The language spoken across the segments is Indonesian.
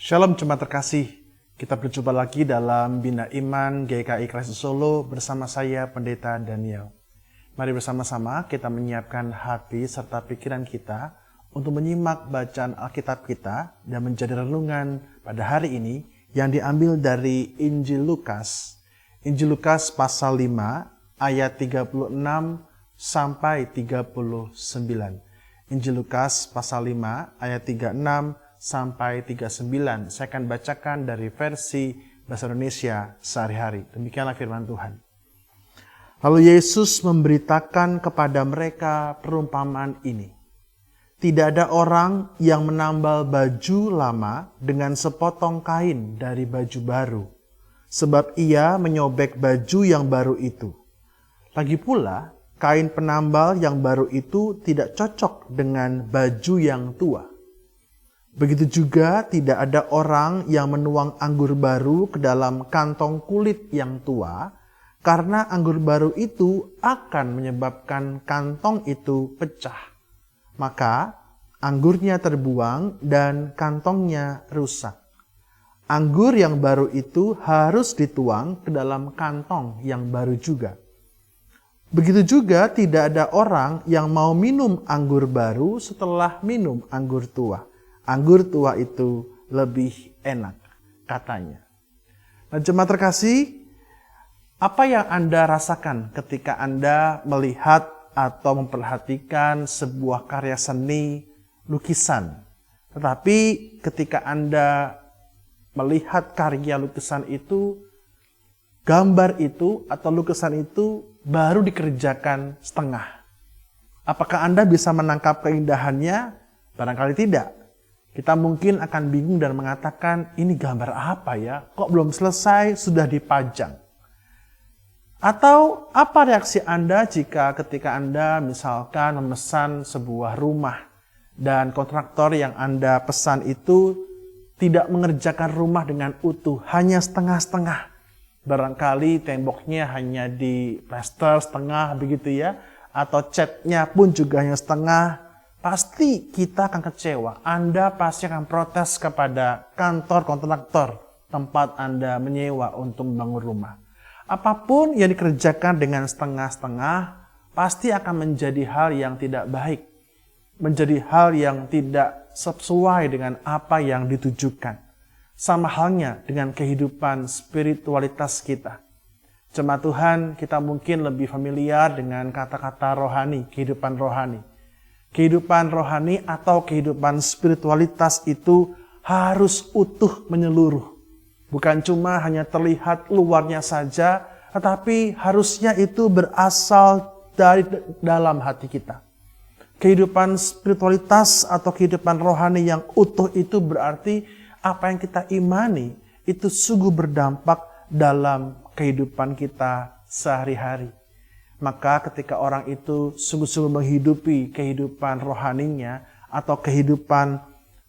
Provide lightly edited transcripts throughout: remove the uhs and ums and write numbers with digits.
Shalom jemaat terkasih, kita berjumpa lagi dalam Bina Iman GKI Kristus Solo bersama saya Pendeta Daniel. Mari bersama-sama kita menyiapkan hati serta pikiran kita untuk menyimak bacaan Alkitab kita dan menjadi renungan pada hari ini yang diambil dari Injil Lukas. Injil Lukas pasal 5 ayat 36 sampai 39. Injil Lukas pasal 5 ayat 36 sampai 39. Saya akan bacakan dari versi bahasa Indonesia sehari-hari. Demikianlah firman Tuhan. Lalu Yesus memberitakan kepada mereka perumpamaan ini. Tidak ada orang yang menambal baju lama dengan sepotong kain dari baju baru, sebab ia menyobek baju yang baru itu. Lagi pula, kain penambal yang baru itu tidak cocok dengan baju yang tua. Begitu juga tidak ada orang yang menuang anggur baru ke dalam kantong kulit yang tua, karena anggur baru itu akan menyebabkan kantong itu pecah. Maka anggurnya terbuang dan kantongnya rusak. Anggur yang baru itu harus dituang ke dalam kantong yang baru juga. Begitu juga tidak ada orang yang mau minum anggur baru setelah minum anggur tua. Anggur tua itu lebih enak, katanya. Nah, jemaat terkasih, apa yang Anda rasakan ketika Anda melihat atau memperhatikan sebuah karya seni lukisan? Tetapi ketika Anda melihat karya lukisan itu, gambar itu atau lukisan itu baru dikerjakan setengah. Apakah Anda bisa menangkap keindahannya? Barangkali tidak. Kita mungkin akan bingung dan mengatakan, ini gambar apa ya? Kok belum selesai, sudah dipajang? Atau apa reaksi Anda jika ketika Anda misalkan memesan sebuah rumah dan kontraktor yang Anda pesan itu tidak mengerjakan rumah dengan utuh, hanya setengah-setengah. Barangkali temboknya hanya di plester setengah begitu ya, atau catnya pun juga hanya setengah. Pasti kita akan kecewa. Anda pasti akan protes kepada kantor kontraktor tempat Anda menyewa untuk membangun rumah. Apapun yang dikerjakan dengan setengah-setengah pasti akan menjadi hal yang tidak baik. Menjadi hal yang tidak sesuai dengan apa yang ditujukan. Sama halnya dengan kehidupan spiritualitas kita. Jemaat Tuhan, kita mungkin lebih familiar dengan kata-kata rohani, kehidupan rohani. Kehidupan rohani atau kehidupan spiritualitas itu harus utuh menyeluruh. Bukan cuma hanya terlihat luarnya saja, tetapi harusnya itu berasal dari dalam hati kita. Kehidupan spiritualitas atau kehidupan rohani yang utuh itu berarti apa yang kita imani itu sungguh berdampak dalam kehidupan kita sehari-hari. Maka ketika orang itu sungguh-sungguh menghidupi kehidupan rohaninya atau kehidupan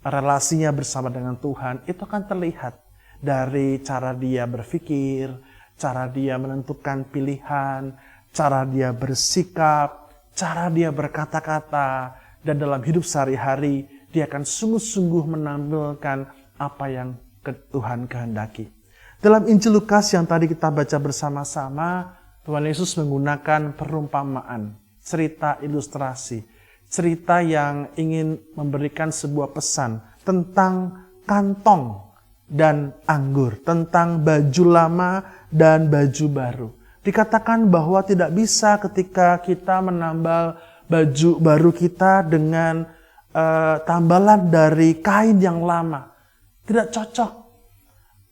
relasinya bersama dengan Tuhan, itu akan terlihat dari cara dia berpikir, cara dia menentukan pilihan, cara dia bersikap, cara dia berkata-kata, dan dalam hidup sehari-hari dia akan sungguh-sungguh menampilkan apa yang Tuhan kehendaki. Dalam Injil Lukas yang tadi kita baca bersama-sama, Tuhan Yesus menggunakan perumpamaan, cerita ilustrasi, cerita yang ingin memberikan sebuah pesan tentang kantong dan anggur, tentang baju lama dan baju baru. Dikatakan bahwa tidak bisa ketika kita menambal baju baru kita dengan tambalan dari kain yang lama. Tidak cocok.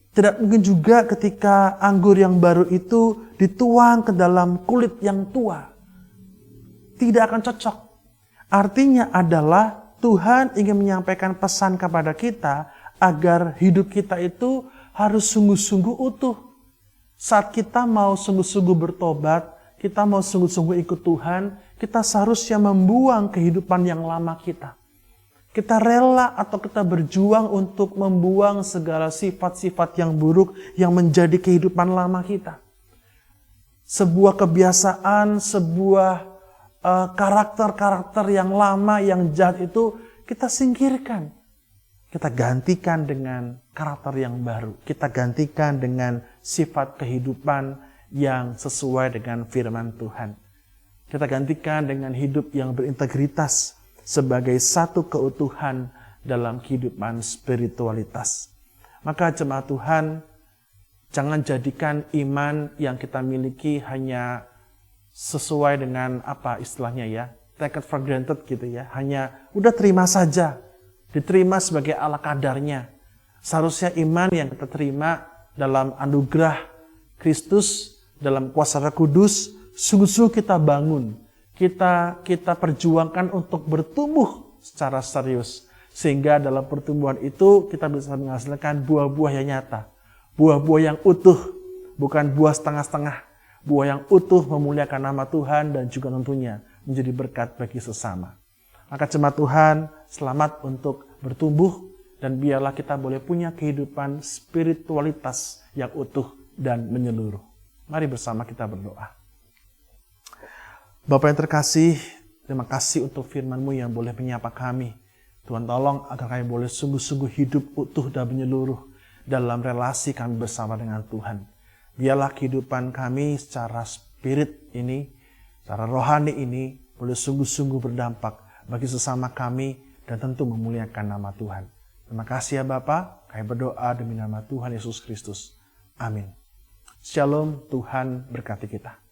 Tidak mungkin juga ketika anggur yang baru itu dituang ke dalam kulit yang tua. Tidak akan cocok. Artinya adalah Tuhan ingin menyampaikan pesan kepada kita agar hidup kita itu harus sungguh-sungguh utuh. Saat kita mau sungguh-sungguh bertobat, kita mau sungguh-sungguh ikut Tuhan, kita seharusnya membuang kehidupan yang lama kita. Kita rela atau kita berjuang untuk membuang segala sifat-sifat yang buruk yang menjadi kehidupan lama kita. Sebuah kebiasaan, sebuah karakter-karakter yang lama, yang jahat itu kita singkirkan. kita gantikan dengan karakter yang baru. Kita gantikan dengan sifat kehidupan yang sesuai dengan firman Tuhan. Kita gantikan dengan hidup yang berintegritas sebagai satu keutuhan dalam kehidupan spiritualitas. Maka jemaat Tuhan, jangan jadikan iman yang kita miliki hanya sesuai dengan apa istilahnya ya, take it for granted gitu ya. Hanya udah terima saja, diterima sebagai ala kadarnya. Seharusnya iman yang kita terima dalam anugerah Kristus, dalam kuasa Roh Kudus, sungguh-sungguh kita bangun. Kita perjuangkan untuk bertumbuh secara serius. Sehingga dalam pertumbuhan itu kita bisa menghasilkan buah-buah yang nyata. Buah-buah yang utuh, bukan buah setengah-setengah. Buah yang utuh memuliakan nama Tuhan dan juga tentunya menjadi berkat bagi sesama. Maka jemaat Tuhan, selamat untuk bertumbuh dan biarlah kita boleh punya kehidupan spiritualitas yang utuh dan menyeluruh. Mari bersama kita berdoa. Bapa yang terkasih, terima kasih untuk firman-Mu yang boleh menyapa kami. Tuhan tolong agar kami boleh sungguh-sungguh hidup utuh dan menyeluruh dalam relasi kami bersama dengan Tuhan. Biarlah kehidupan kami secara spirit ini, secara rohani ini, boleh sungguh-sungguh berdampak bagi sesama kami dan tentu memuliakan nama Tuhan. Terima kasih ya Bapa, kami berdoa demi nama Tuhan Yesus Kristus. Amin. Shalom, Tuhan berkati kita.